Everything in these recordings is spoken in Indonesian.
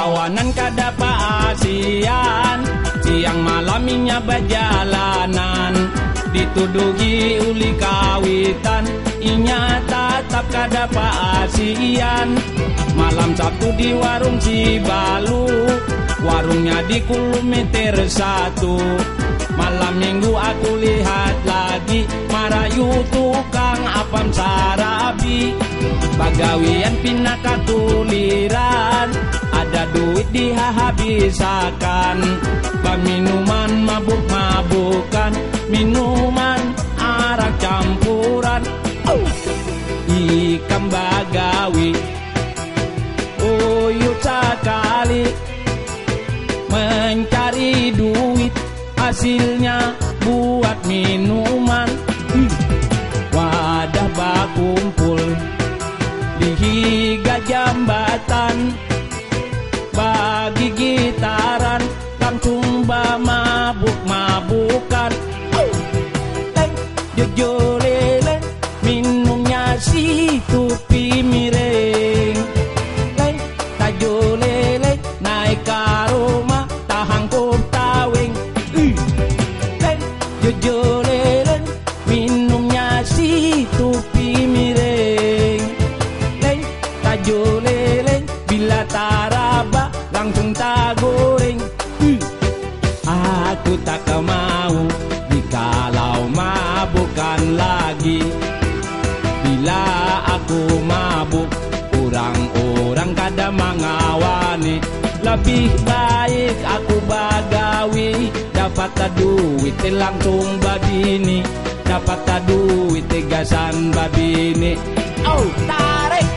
Akawanan kada paasian, siang malaminya berjalanan, ditudugi uli kawitan, inya tetap kada paasian. Malam Sabtu di warung Cibalu, warungnya di kilometer 1. Malam Minggu aku lihat lagi, marayu tukang apam sarabi. Bagawian pindah katuliran, ada duit dihabisakan. Minuman mabuk-mabukan, minuman arak campuran. Ikan bagawi uyut sekali, mencari duit, hasilnya buat minuman. Wadah bakumpul di higa jambatan, bagi gitaran langsung mabuk-mabukan. Jojolele minumnya si tupi miring, tajolele naik ke rumah tahangkup tawing. Jojolele minumnya si tupi miring, tajolele bila taraba langsung tagoreng. Aku tak mau jikalau mabukan lagi. Bila aku mabuk, orang-orang kada mengawani. Lebih baik aku bagawi, dapat duit langsung babini, dapat duit gasan babini. Oh, tarik.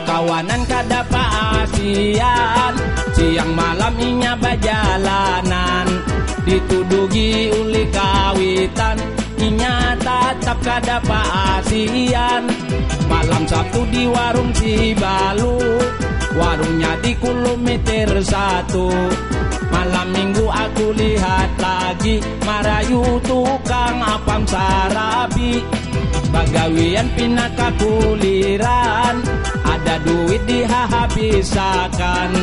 Kawanan kada paasian, siang malam inya berjalanan, ditudugi uli kawitan, inya tetap kada paasian. Malam Sabtu di warung Cibalu, warungnya di kilometer 1. Malam Minggu aku lihat lagi, marayu tukang apam sarabi. Bagawian pindah kakuliran, ada duit dihabisakan.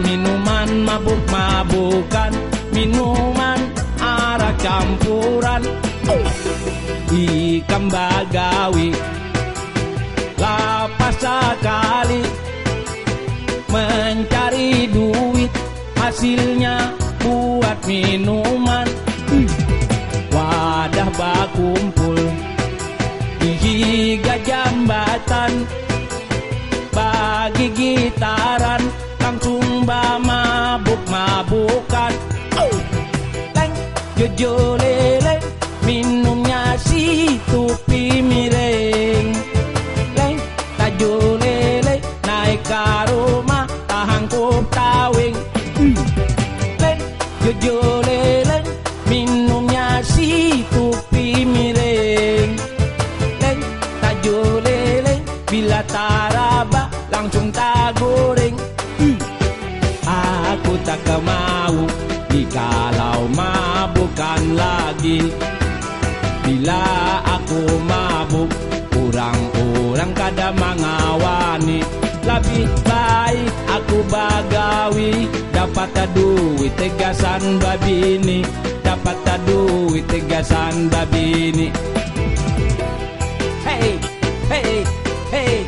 Minuman mabuk-mabukan, minuman arak campuran. Ikan bagawi lapas sekali, mencari duit, hasilnya buat minuman. Wadah bakumpul di higa jambatan, bagi gitaran langsung mabuk-mabukan. Jojolele minumnya si tupi miring, tajolele naik ke rumah tahangkup tawing. Jojolele minumnya si tupi miring, tajolele bila taraba langsung tagoreng. Aku tak mau jikalau mabukan lagi. Bila aku mabuk, orang-orang kada mengawani. Lebih baik aku bagawi, dapat duit gasan babini, dapat duit gasan babini. Hey, hey, hey.